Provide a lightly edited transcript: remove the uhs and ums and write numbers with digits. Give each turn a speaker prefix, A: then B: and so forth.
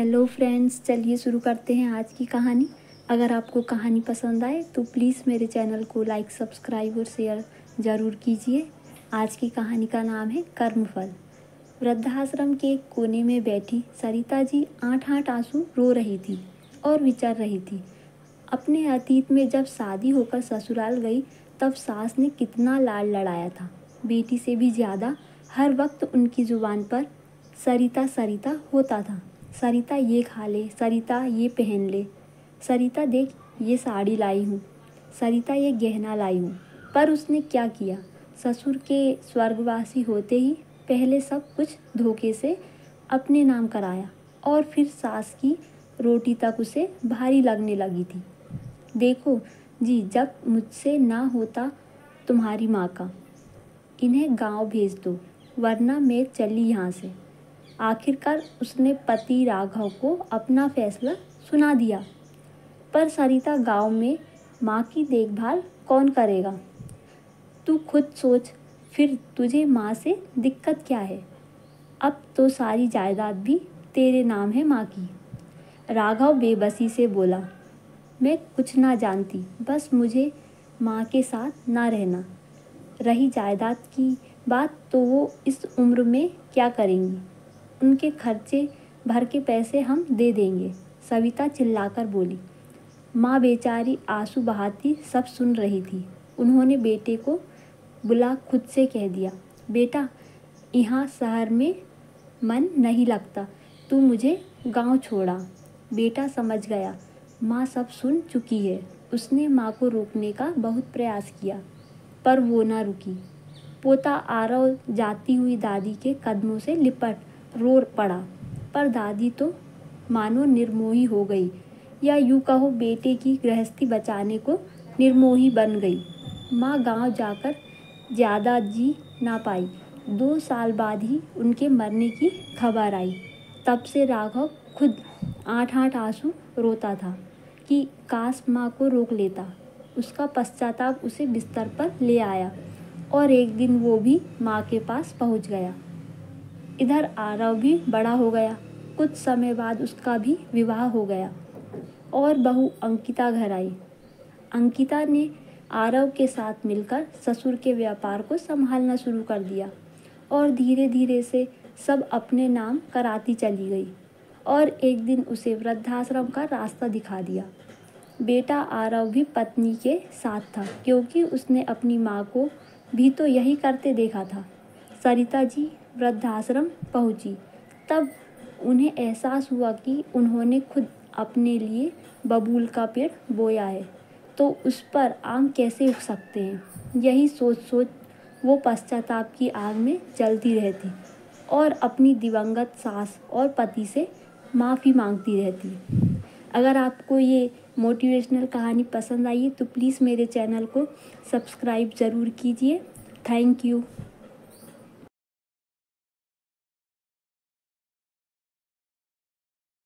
A: Hello friends, चलिए शुरू करते हैं आज की कहानी। अगर आपको कहानी पसंद आए तो प्लीज़ मेरे चैनल को लाइक, सब्सक्राइब और शेयर ज़रूर कीजिए। आज की कहानी का नाम है कर्मफल। वृद्धाश्रम के एक कोने में बैठी सरिता जी आठ आठ आंसू रो रही थी और विचार रही थी। अपने अतीत में जब शादी होकर ससुराल गई तब सास ने कितना लाड लड़ाया था। बेटी से भी ज़्यादा हर वक्त उनकी ज़ुबान पर सरिता सरिता होता था। सरिता ये खा ले, सरिता ये पहन ले, सरिता देख ये साड़ी लाई हूँ, सरिता ये गहना लाई हूँ। पर उसने क्या किया? ससुर के स्वर्गवासी होते ही पहले सब कुछ धोखे से अपने नाम कराया और फिर सास की रोटी तक उसे भारी लगने लगी थी। देखो जी, जब मुझसे ना होता तुम्हारी माँ का, इन्हें गांव भेज दो वरना मैं चली यहाँ से। आखिरकार उसने पति राघव को अपना फैसला सुना दिया। पर सरिता, गांव में माँ की देखभाल कौन करेगा? तू खुद सोच, फिर तुझे माँ से दिक्कत क्या है? अब तो सारी जायदाद भी तेरे नाम है माँ की। राघव बेबसी से बोला, मैं कुछ ना जानती, बस मुझे माँ के साथ ना रहना। रही जायदाद की बात तो वो इस उम्र में क्या करेंगी, उनके खर्चे भर के पैसे हम दे देंगे। सविता चिल्लाकर बोली। माँ बेचारी आंसू बहाती सब सुन रही थी। उन्होंने बेटे को बुला खुद से कह दिया, बेटा यहाँ शहर में मन नहीं लगता, तू मुझे गांव छोड़ा। बेटा समझ गया, माँ सब सुन चुकी है। उसने माँ को रोकने का बहुत प्रयास किया पर वो ना रुकी। पोता आरव जाती हुई दादी के कदमों से लिपट रो पड़ा, पर दादी तो मानो निर्मोही हो गई, या यूँ कहो बेटे की गृहस्थी बचाने को निर्मोही बन गई। माँ गांव जाकर ज़्यादा जी ना पाई। 2 साल बाद ही उनके मरने की खबर आई। तब से राघव खुद आठ आठ आंसू रोता था कि काश माँ को रोक लेता। उसका पश्चाताप उसे बिस्तर पर ले आया और एक दिन वो भी माँ के पास पहुँच गया। इधर आरव भी बड़ा हो गया। कुछ समय बाद उसका भी विवाह हो गया और बहू अंकिता घर आई। अंकिता ने आरव के साथ मिलकर ससुर के व्यापार को संभालना शुरू कर दिया और धीरे धीरे से सब अपने नाम कराती चली गई और एक दिन उसे वृद्धाश्रम का रास्ता दिखा दिया। बेटा आरव भी पत्नी के साथ था, क्योंकि उसने अपनी माँ को भी तो यही करते देखा था। सरिता जी वृद्धाश्रम पहुंची तब उन्हें एहसास हुआ कि उन्होंने खुद अपने लिए बबूल का पेड़ बोया है तो उस पर आम कैसे उग सकते हैं। यही सोच सोच वो पश्चाताप की आग में जलती रहती और अपनी दिवंगत सास और पति से माफ़ी मांगती रहती। अगर आपको ये मोटिवेशनल कहानी पसंद आई तो प्लीज़ मेरे चैनल को सब्सक्राइब ज़रूर कीजिए। Thank you.